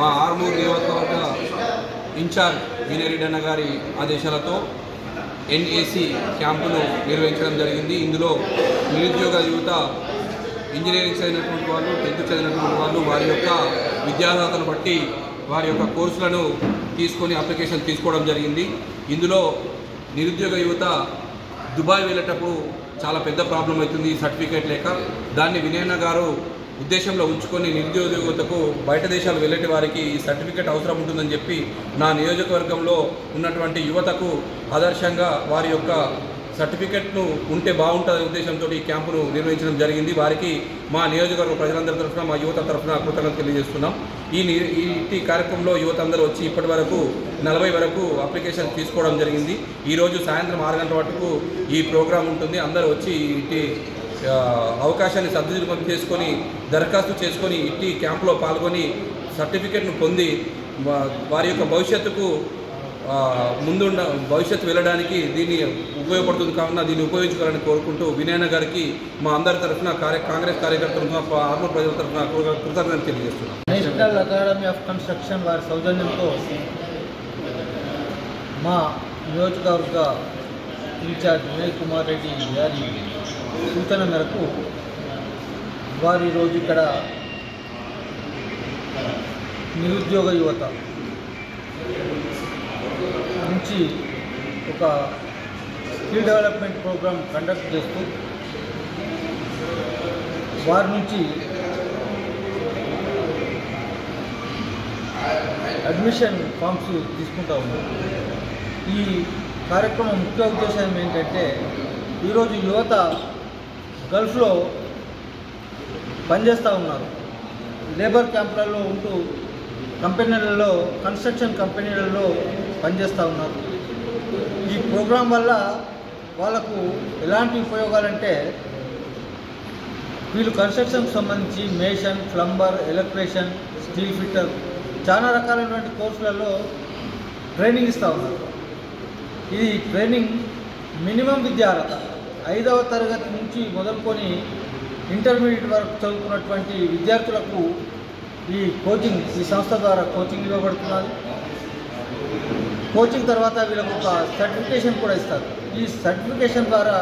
మా ఆర్మూర్ నియోజకవర్గ ఇన్ఛార్జ్ వినయరెడ్డి అన్న గారి ఆదేశాలతో ఎన్ఏసి క్యాంపును నిర్వహించడం జరిగింది. ఇందులో నిరుద్యోగ యువత, ఇంజనీరింగ్ చదివినటువంటి వాళ్ళు, 10th చదివినటువంటి వాళ్ళు వారి యొక్క విద్యార్హతను బట్టి వారి యొక్క కోర్సులను తీసుకొని అప్లికేషన్ తీసుకోవడం జరిగింది. ఇందులో నిరుద్యోగ యువత దుబాయ్ వెళ్ళేటప్పుడు చాలా పెద్ద ప్రాబ్లం అవుతుంది సర్టిఫికేట్ లేక. దాన్ని వినయన్న గారు ఉద్దేశంలో ఉంచుకొని నిరుద్యోగ యువతకు బయట దేశాలు వెళ్ళే వారికి ఈ సర్టిఫికేట్ అవసరం ఉంటుందని చెప్పి నా నియోజకవర్గంలో ఉన్నటువంటి యువతకు ఆదర్శంగా వారి యొక్క సర్టిఫికేట్ను ఉంటే బాగుంటుందనే ఉద్దేశంతో ఈ క్యాంపును నిర్వహించడం జరిగింది. వారికి మా నియోజకవర్గ ప్రజలందరి తరఫున, మా యువత తరఫున కృతజ్ఞతలు తెలియజేస్తున్నాం. ఈ కార్యక్రమంలో యువత అందరూ వచ్చి ఇప్పటి వరకు 40 వరకు అప్లికేషన్ తీసుకోవడం జరిగింది. ఈరోజు సాయంత్రం 6 గంటల వరకు ఈ ప్రోగ్రాం ఉంటుంది. అందరూ వచ్చి ఇట్టి అవకాశాన్ని సద్వినియోగం చేసుకొని దరఖాస్తు చేసుకొని ఇట్టి క్యాంపులో పాల్గొని సర్టిఫికేట్ను పొంది వారి యొక్క భవిష్యత్తుకు ముందున్న భవిష్యత్తు వెళ్ళడానికి దీన్ని ఉపయోగపడుతుంది. కావున దీన్ని ఉపయోగించుకోవాలని కోరుకుంటూ వినయన్న గారికి మా అందరి తరఫున కాంగ్రెస్ కార్యకర్తల ఆర్మూర్ ప్రజల తరఫున కృతజ్ఞతలు తెలియజేస్తున్నాం. నేషనల్ అకాడమీ ఆఫ్ కన్స్ట్రక్షన్ వారి సౌజన్యంతో మా నియోజకవర్గ ఇన్ఛార్జ్ వినయ్ కుమార్ రెడ్డి గారి సూచన మేరకు వారు ఈరోజు ఇక్కడ నిరుద్యోగ యువత నుంచి ఒక స్కిల్ డెవలప్మెంట్ ప్రోగ్రామ్ కండక్ట్ చేస్తూ వారి నుంచి అడ్మిషన్ ఫామ్స్ తీసుకుంటూ ఉన్నారు. ఈ కార్యక్రమం ముఖ్య ఉద్దేశం ఏంటంటే ఈరోజు యువత గల్ఫ్లో పనిచేస్తూ ఉన్నారు. లేబర్ క్యాంపులలో ఉంటూ కంపెనీలలో, కన్స్ట్రక్షన్ కంపెనీలలో పనిచేస్తూ ఉన్నారు. ఈ ప్రోగ్రాం వల్ల వాళ్ళకు ఎలాంటి ఉపయోగాలంటే వీళ్ళు కన్స్ట్రక్షన్కి సంబంధించి మేషన్, ప్లంబర్, ఎలక్ట్రీషియన్, స్టీల్ ఫిట్టర్ చాలా రకాలైనటువంటి కోర్సులలో ట్రైనింగ్ ఇస్తూ ఉన్నారు. ఈ ట్రైనింగ్ మినిమం విద్యార్హత 5వ తరగతి నుంచి మొదలుకొని ఇంటర్మీడియట్ వరకు చదువుకున్నటువంటి విద్యార్థులకు ఈ సంస్థ ద్వారా కోచింగ్ ఇవ్వబడుతున్నది. కోచింగ్ తర్వాత వీళ్ళకు ఒక సర్టిఫికేషన్ కూడా ఇస్తారు. ఈ సర్టిఫికేషన్ ద్వారా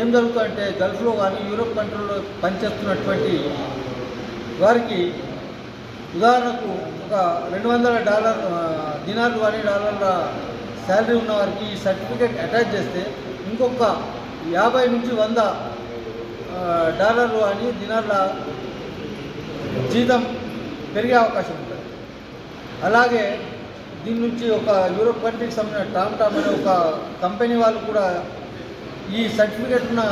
ఏం జరుగుతుందంటే గల్ఫ్లో కానీ యూరోప్ కంట్రీలో పనిచేస్తున్నటువంటి వారికి ఉదాహరణకు ఒక $200 దినార్లు కానీ డాలర్ల శాలరీ ఉన్న వారికి ఈ సర్టిఫికేట్ అటాచ్ చేస్తే ఇంకొక 50 నుంచి $100 కానీ దినార్ల జీతం పెరిగే అవకాశం ఉంటుంది. అలాగే దీని నుంచి ఒక యూరోప్ కంట్రీకి సంబంధించిన టామ్ అనే ఒక కంపెనీ వాళ్ళు కూడా ఈ సర్టిఫికేట్ ఉన్న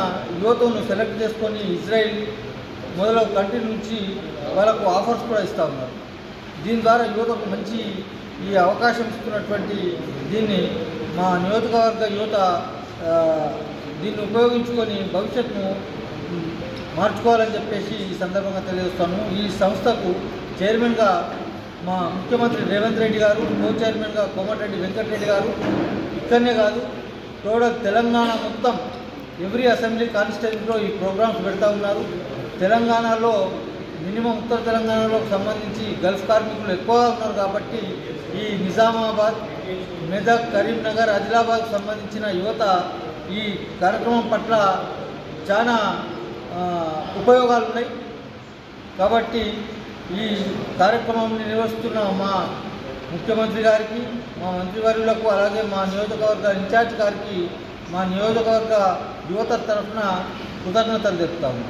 యువతను సెలెక్ట్ చేసుకొని ఇజ్రాయిల్ మొదలగు కంట్రీ నుంచి వాళ్ళకు ఆఫర్స్ కూడా ఇస్తూ ఉన్నారు. దీని ద్వారా యువతకు మంచి ఈ అవకాశం ఇస్తున్నటువంటి దీన్ని మా నియోజకవర్గ యువత దీన్ని ఉపయోగించుకొని భవిష్యత్తును మార్చుకోవాలని చెప్పేసి ఈ సందర్భంగా తెలియజేస్తాను. ఈ సంస్థకు చైర్మన్గా మా ముఖ్యమంత్రి రేవంత్ రెడ్డి గారు, కో చైర్మన్గా కోమటిరెడ్డి వెంకటరెడ్డి గారు, ఇక్కడనే కాదు టోటల్ తెలంగాణ మొత్తం ఎవ్రీ అసెంబ్లీ కాన్స్టిట్యూన్సీలో ఈ ప్రోగ్రామ్స్ పెడతా ఉన్నారు. తెలంగాణలో మినిమం ఉత్తర తెలంగాణలో సంబంధించి గల్ఫ్ కార్మికులు ఎక్కువగా ఉన్నారు కాబట్టి ఈ నిజామాబాద్, మెదక్, కరీంనగర్, ఆదిలాబాద్కు సంబంధించిన యువత ఈ కార్యక్రమం పట్ల చాలా ఉపయోగాలు ఉన్నాయి. కాబట్టి ఈ కార్యక్రమాన్ని నిర్వహిస్తున్న మా ముఖ్యమంత్రి గారికి, మా మంత్రివర్యులకు, అలాగే మా నియోజకవర్గ ఇన్ఛార్జ్ గారికి మా నియోజకవర్గ యువత తరఫున కృతజ్ఞతలు చెప్తాము.